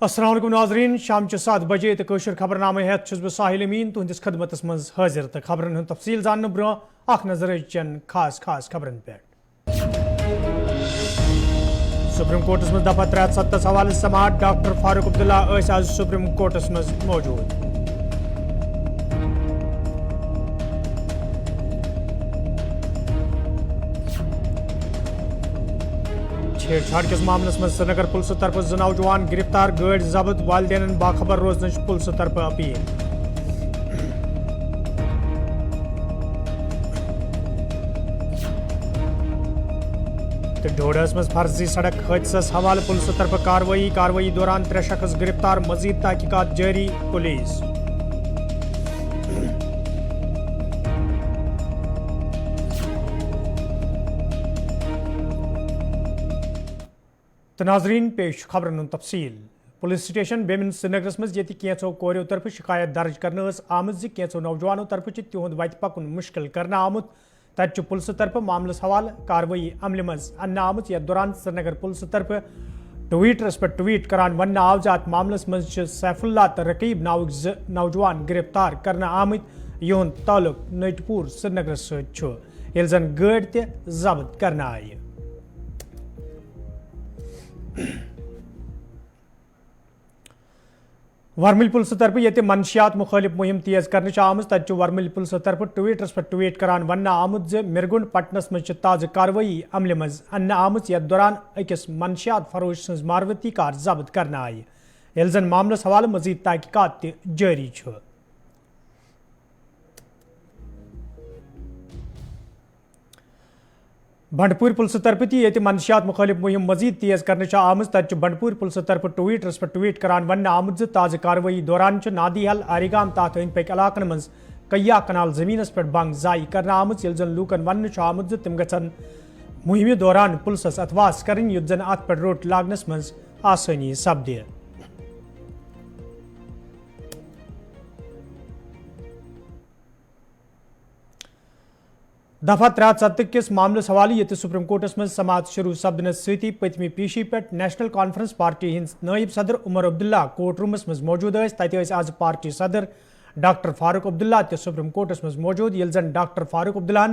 अस्सलाम वालेकुम नाज़रीन, शाम 7 बजे तो कशर खबरनामे हेत छुस बह साहिल अमीन तुहंदिस खदमतस मज हाजिर तो खबरन हुंद तफसील जानने ब्रोह अख नजर चन खास खबरन पे। सुप्रीम कोर्टस मज दफा 370 हवाले समात डॉक्टर फारूक अब्दुल्ला आज सुप्रीम कोर्टस मज मौजूद। छेड़छाड़ किस मामलस में श्रीनगर पुलिस तरफ 2 नौजवान गिरफ्तार, गाड़ी जब्त, वालिदैन बाखबर रोजन पुलिस तरफ अपील। डोडस में फर्जी सड़क हादसस हवाले पुलिस तरफ कार्रवाई दौरान 3 शख्स गिरफ्तार, मजीद तहकीकात जारी पुलिस। तो नाजरीन पेश खबरन तफसील। पुलिस स्टेशन बेमिन श्रीनगरस मज ये कैंसो कोरियो तरफ शिकायत दर्ज करने आमत कैंसो नौजवानों तरफ तिहुंद वत पकुन मुश्किल करना आमुत। तत पुलिस तरफ मामलस हवाले कार्रवाई अमल मज अन्न आमुत। यथ दौरान श्रीनगर पुलिस तरफ ट्वीटरस पे ट्वीट करान वन आव अत मामलस मज सैफुल्ला तो रकीब नाव नौजवान गिरफ्तार करना आमत। युंद ताल्लुक नटपुर श्रीनगर सत जन गाड़ी ते जब्त करना आई। वर्मिल पुलिस तरफ ये मनशियात मुखालिफ मुहिम तेज करने आमज। तत वर्मिल पुलिस तरफ ट्वीटरस पे ट्वीट करान वन आमुत ज मिरगुंड पटनस मज ताज़ कार्रवाई अमल मज अन्न आमुत। यथ दौरान अकिस मनशियात फरोश सज मारवती कार जब्त करना आई। जन मामलस हवाले मजीद तहकीकात जारी। बंडपुर पुलिस तरफ ये मनशियात मुखालिफ मुहिम मजीद तेज करने आमज। तत बंडपुर पुलिस तरफ ट्वीटरस पे ट्वीट करान वन आमुत ताज़ कार्रवाई दौरान नादीहल आरिगाम तहत अंद पक इलाकन मज कय्या कनाल जमीनस पे बंग जाई करना आमत। जन लूकन वन आमुत तम गन मुहिम दौरान पुलिस अथवास कर युत जन अत पे रोट लागनस मज आसानी सपदे। दफा 370 किस मामलस हवाले ये सुप्रीम कोर्टस मज समात शुरू सपदन सती पतमी पीशी पे नेशनल कॉन्फ्रेंस पार्टी हिंद नायब सदर उमर अब्दुल्ला कोर्ट रूमस मज मौजूद। तत आज पार्टी सदर डॉक्टर फारूक अब्दुल्ला ते सुप्रीम कोर्टस मज मौजूद। जन doctor Farooq Abdullah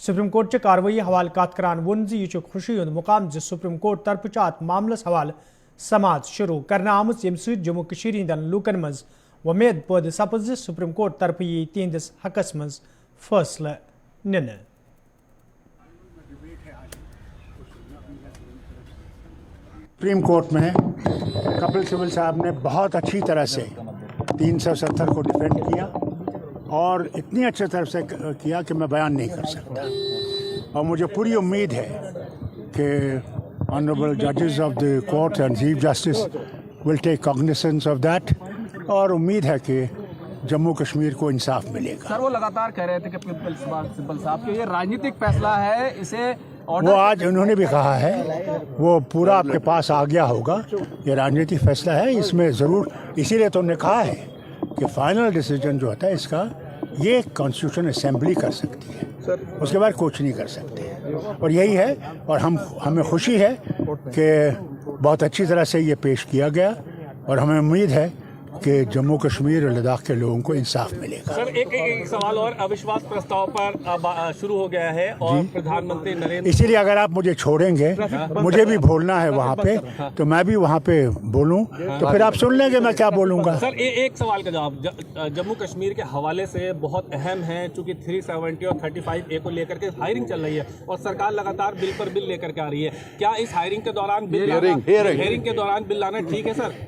supreme court कार्रवाई हवाले कत करान वोन यह खुशी हुंद मुकाम सुप्रीम कोर्ट तरफ अत मामलस हवाले समात शुरू करना आमुत यम सत जम्मू कश्मीर हिंदन लूकन मज वमेद पैद सपज सुप्रीम कोर्ट तरफ यी तिहंदिस हकस मज फैसला निन। सुप्रीम कोर्ट में कपिल सिब्बल साहब ने बहुत अच्छी तरह से 370 को डिफेंड किया और इतनी अच्छी तरह से किया कि मैं बयान नहीं कर सकता। और मुझे पूरी उम्मीद है कि ऑनरेबल जजेस of the court and chief justice will take cognizance of that. और उम्मीद है कि जम्मू कश्मीर को इंसाफ मिलेगा। सर वो लगातार कह रहे थे कि कपिल सिब्बल साहब कि ये राजनीतिक फैसला है, इसे वो आज उन्होंने भी कहा है, वो पूरा आपके पास आ गया होगा। ये राजनीतिक फैसला है, इसमें ज़रूर इसीलिए तो उन्होंने कहा है कि फाइनल डिसीजन जो होता है इसका ये कॉन्स्टिट्यूशन असेंबली कर सकती है, उसके बाद कुछ नहीं कर सकते। और यही है, और हमें खुशी है कि बहुत अच्छी तरह से ये पेश किया गया और हमें उम्मीद है कि जम्मू कश्मीर और लद्दाख के लोगों को इंसाफ मिलेगा। सर एक सवाल और, अविश्वास प्रस्ताव पर अब शुरू हो गया है और प्रधानमंत्री नरेंद्र, इसीलिए अगर आप मुझे छोड़ेंगे, मुझे भी बोलना है वहाँ पे, तो मैं भी वहाँ पे बोलूँ, तो फिर आप सुन लेंगे मैं क्या बोलूँगा। सर एक सवाल का जवाब जम्मू कश्मीर के हवाले से बहुत अहम है, चूंकि 370 और 35A को लेकर के हायरिंग चल रही है और सरकार लगातार बिल पर बिल लेकर के आ रही है। क्या इस हायरिंग के दौरान हियरिंग के दौरान बिल लाना ठीक है? सर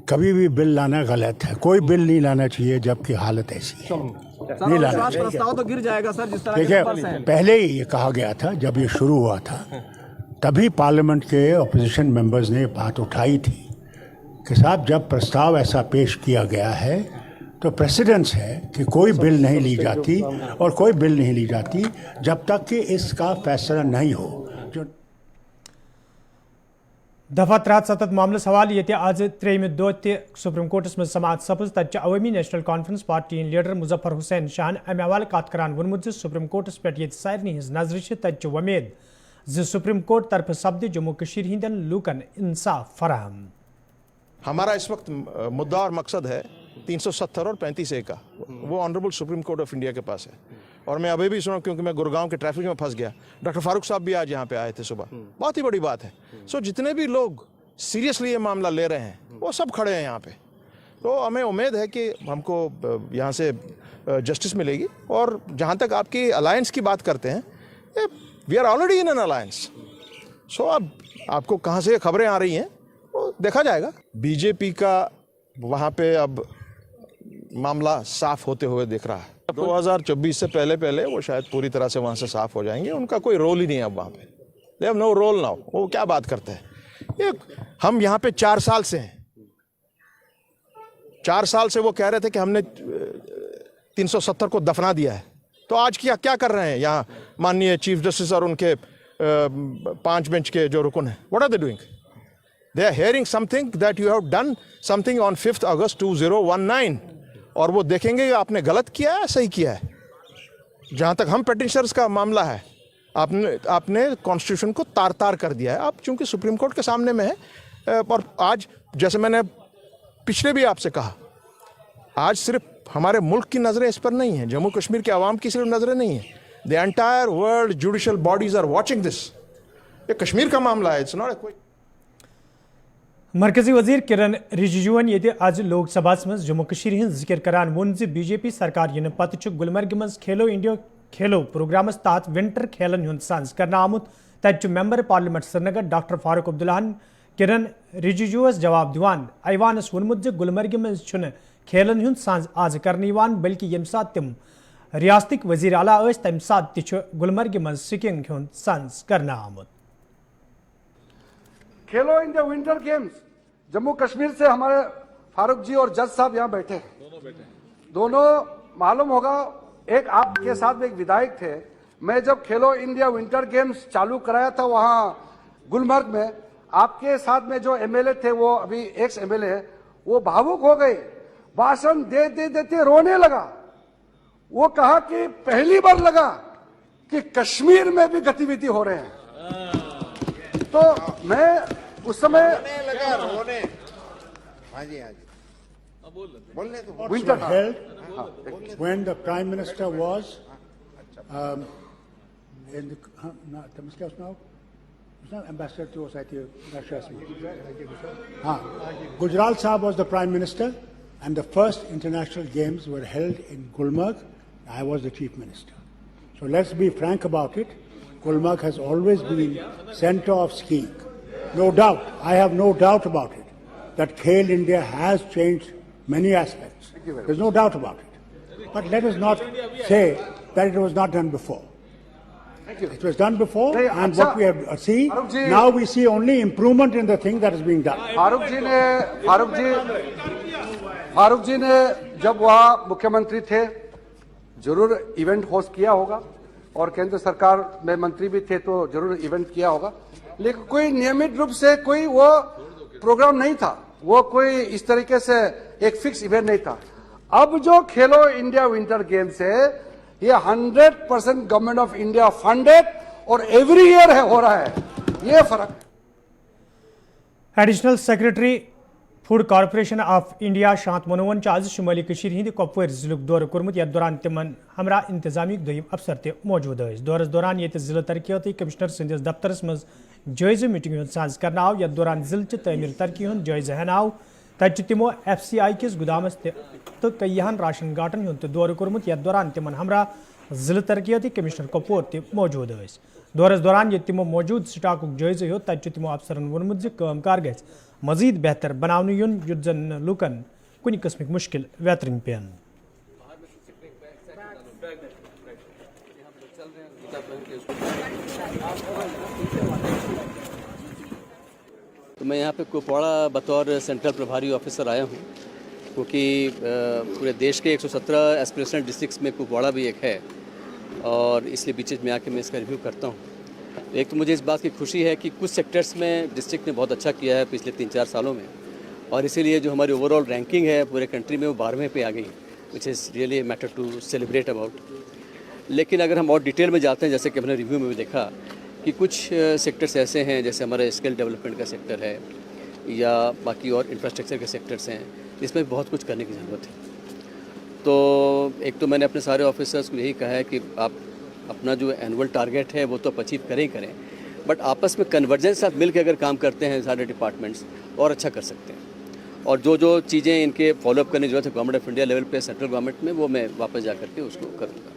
कभी भी बिल लाना गलत है, कोई बिल नहीं लाना चाहिए जबकि हालत ऐसी है, नहीं लाना चाहिए। प्रस्ताव तो गिर जाएगा सर, जिस तरह देखिए पहले ही ये कहा गया था, जब ये शुरू हुआ था तभी पार्लियामेंट के अपोजिशन मेंबर्स ने बात उठाई थी कि साहब जब प्रस्ताव ऐसा पेश किया गया है तो प्रेसिडेंस है कि कोई बिल नहीं ली जाती और कोई बिल नहीं ली जाती जब तक कि इसका फैसला नहीं हो। दफा 370 मामलस हवाले ये आज 3 दो सुप्रीम कोर्टस में समात सपज। तत Awami national conference party leader Muzaffar Hussain शाहन अमे हवाले कत करान वोनमुत सुप्रीम कोर्टस पे ये सारनी हज नजर तत वमेद सुप्रीम कोर्ट तरफ सपद जम्मू कश्मीर हिंदन लूकन इंसाफ फराहम। हमारा इस वक्त मुद्दा और मकसद है 370 और 35A का, वो honourable supreme court of India के पास है। और मैं अभी भी सुना, क्योंकि मैं गुड़गांव के ट्रैफिक में फंस गया, डॉक्टर फारूक साहब भी आज यहाँ पे आए थे सुबह, बहुत ही बड़ी बात है। सो जितने भी लोग सीरियसली ये मामला ले रहे हैं वो सब खड़े हैं यहाँ पे, तो हमें उम्मीद है कि हमको यहाँ से जस्टिस मिलेगी। और जहाँ तक आपकी अलायंस की बात करते हैं, we are already in an alliance. So अब आपको कहाँ से खबरें आ रही हैं वो देखा जाएगा। बीजेपी का वहाँ पे अब मामला साफ होते हुए दिख रहा है। 2024 से पहले वो शायद पूरी तरह से वहाँ से साफ हो जाएंगे। उनका कोई रोल ही नहीं है अब वहाँ पे, they have no role now. वो क्या बात करते हैं, ये हम यहाँ पे 4 साल से हैं। 4 साल से वो कह रहे थे कि हमने 370 को दफना दिया है, तो आज क्या कर रहे हैं यहाँ माननीय चीफ जस्टिस और उनके 5 बेंच के जो रुकन हैं? What are they doing? They are hearing something that you have done something on 5 August 2019, और वो देखेंगे कि आपने गलत किया है सही किया है। जहाँ तक हम पेटिशनर्स का मामला है, आपने कॉन्स्टिट्यूशन को तार कर दिया है। अब चूंकि सुप्रीम कोर्ट के सामने में है, और आज जैसे मैंने पिछले भी आपसे कहा, आज सिर्फ हमारे मुल्क की नज़रें इस पर नहीं हैं, जम्मू कश्मीर के अवाम की सिर्फ नज़रें नहीं हैं, the entire world judicial bodies are watching this. ये कश्मीर का मामला है, इट्स नॉट कोई। मरकजी वजीर किरण रिजिजुवन ये आज लोकसभा मज जम्मू कश्मीर हिंद जिक्र करान वोन बीजेपी सरकार इन पत गुलमर्ग मज खेलो इंडिया खेलो प्रोग्राम तहत विंटर खेलन हुंद सांस करना आमुत। तत member parliament Srinagar doctor Farooq अब्दुल्लाहन किरण रिजिजुवस जवाब दिवान ऐवानस वोनमुत गुलमर्ग मज खेलन हुंद सांस आज करने बल्कि यम सात तिम रियासतिक वजीर आला तम सात गुलमर्ग मज सिकिंग हुंद सांस करना आमुत। खेलो India winter games Jammu Kashmir से हमारे फारूक जी और जज साहब यहाँ बैठे हैं। दोनों मालूम होगा, एक आपके साथ एक विधायक थे। मैं जब खेलो इंडिया विंटर गेम्स चालू कराया था वहां गुलमर्ग में, आपके साथ में जो एमएलए थे, वो अभी एक्स एमएलए है, वो भावुक हो गए, भाषण देते रोने लगा। वो कहा कि पहली बार लगा कि कश्मीर में भी गतिविधि हो रहे हैं। तो मैं उस समय रोने हाँ जी बोलने तो Winter held when the Prime Minister was in the ambassador to Russia. Gujral Sahab was the Prime Minister, and the first international games were held in Gulmarg. I was the Chief Minister. So let's be frank about it. Gulmarg has always been center of skiing. No doubt, I have no doubt about it, that Khel India has changed many aspects. There's no doubt about it. But let us not say that it was not done before. It was done before, and what we have seen, now we see only improvement in the thing that is being done. Farooq जी ने जब वहाँ मुख्यमंत्री थे जरूर event host किया होगा, और केंद्र सरकार में मंत्री भी थे तो जरूर इवेंट किया होगा, लेकिन कोई नियमित रूप से कोई वो प्रोग्राम नहीं था, वो कोई इस तरीके से एक फिक्स इवेंट नहीं था। अब जो खेलो इंडिया विंटर गेम्स है, ये 100% गवर्नमेंट ऑफ इंडिया फंडेड और एवरी ईयर है हो रहा है, ये फर्क। Additional secretary food corporation of India शांत मनोवन आज शुमाली कशीर हिंद कपवार जिलुक दौर कोर्मुत यथ दौरान तिमन हमरा इंतजामी दोयम अफसर ते मौजूद है। दौरस दौरान ये जिला तरक्याती कमिश्नर संदिस दफ्तरस मज जायजे मीटिंग हुंद सांस करना आव। यथ दौरान जिल तमीर तरक्की हुंद जायजे हन आव। तत तिमो FCI किस गुदामस तो कईहन राशन गाटन हुंद दौर कोर्मुत। यथ दौरान तिमन हमरा जिला तरक्याती कमिश्नर कपवार ते मौजूद है। दौरस दौरान ये तिमो मौजूद स्टाकुक जायजे हो। तत तिमो अफसरन वोनमुत ज कामकार गछ मजीद बेहतर बनाने युन युद्ध जन लुकन कुछ किस्मिक मुश्किल वेतरिंग पेन। तो मैं यहाँ पे कुपवाड़ा बतौर सेंट्रल प्रभारी ऑफिसर आया हूँ, क्योंकि पूरे देश के 117 एस्पिरेशनल डिस्ट्रिक्ट्स में कुपवाड़ा भी एक है, और इसलिए बीच में आके मैं इसका रिव्यू करता हूँ। एक तो मुझे इस बात की खुशी है कि कुछ सेक्टर्स में डिस्ट्रिक्ट ने बहुत अच्छा किया है पिछले 3-4 सालों में, और इसीलिए जो हमारी ओवरऑल रैंकिंग है पूरे कंट्री में वो 12वें पे आ गई, which is really matter to celebrate about. लेकिन अगर हम और डिटेल में जाते हैं, जैसे कि हमने रिव्यू में भी देखा कि कुछ सेक्टर्स ऐसे हैं, जैसे हमारे स्किल डेवलपमेंट का सेक्टर है, या बाकी और इंफ्रास्ट्रक्चर के सेक्टर्स हैं, इसमें बहुत कुछ करने की ज़रूरत है। तो एक तो मैंने अपने सारे ऑफिसर्स को यही कहा है कि आप अपना जो एनुअल टारगेट है वो तो अचीव करें ही करें, बट आपस में कन्वर्जेंस साथ मिल के अगर काम करते हैं सारे डिपार्टमेंट्स और अच्छा कर सकते हैं। और जो जो चीज़ें इनके फॉलोअप करने की जरूरत है गवर्नमेंट ऑफ इंडिया लेवल पे, सेंट्रल गवर्नमेंट में, वो मैं वापस जा करके उसको करूँगा।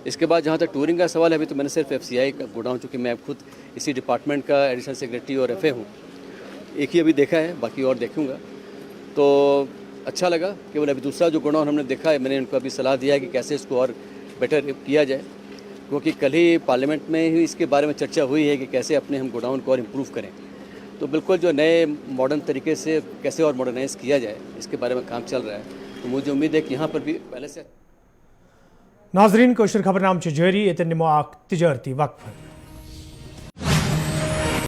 इसके बाद जहाँ तक टूरिंग का सवाल है, अभी तो मैंने सिर्फ FCI का गोडाउन, चूँकि मैं खुद इसी डिपार्टमेंट का एडिशनल सेक्रेटरी और FA हूँ, एक ही अभी देखा है, बाकी और देखूँगा। तो अच्छा लगा। केवल अभी दूसरा जो गोडाउन हमने देखा है, मैंने इनको अभी सलाह दिया है कि कैसे इसको और बेटर किया जाए, क्योंकि कल ही पार्लियामेंट में ही इसके बारे में चर्चा हुई है कि कैसे अपने हम गोडाउन को और इम्प्रूव करें। तो बिल्कुल जो नए मॉडर्न तरीके से कैसे और मॉडर्नाइज किया जाए, इसके बारे में काम चल रहा है। तो मुझे उम्मीद है कि यहाँ पर भी पहले से। नाजरीन, कोशिश खबरनाम जारी, ये निमो तजारती वक्फ।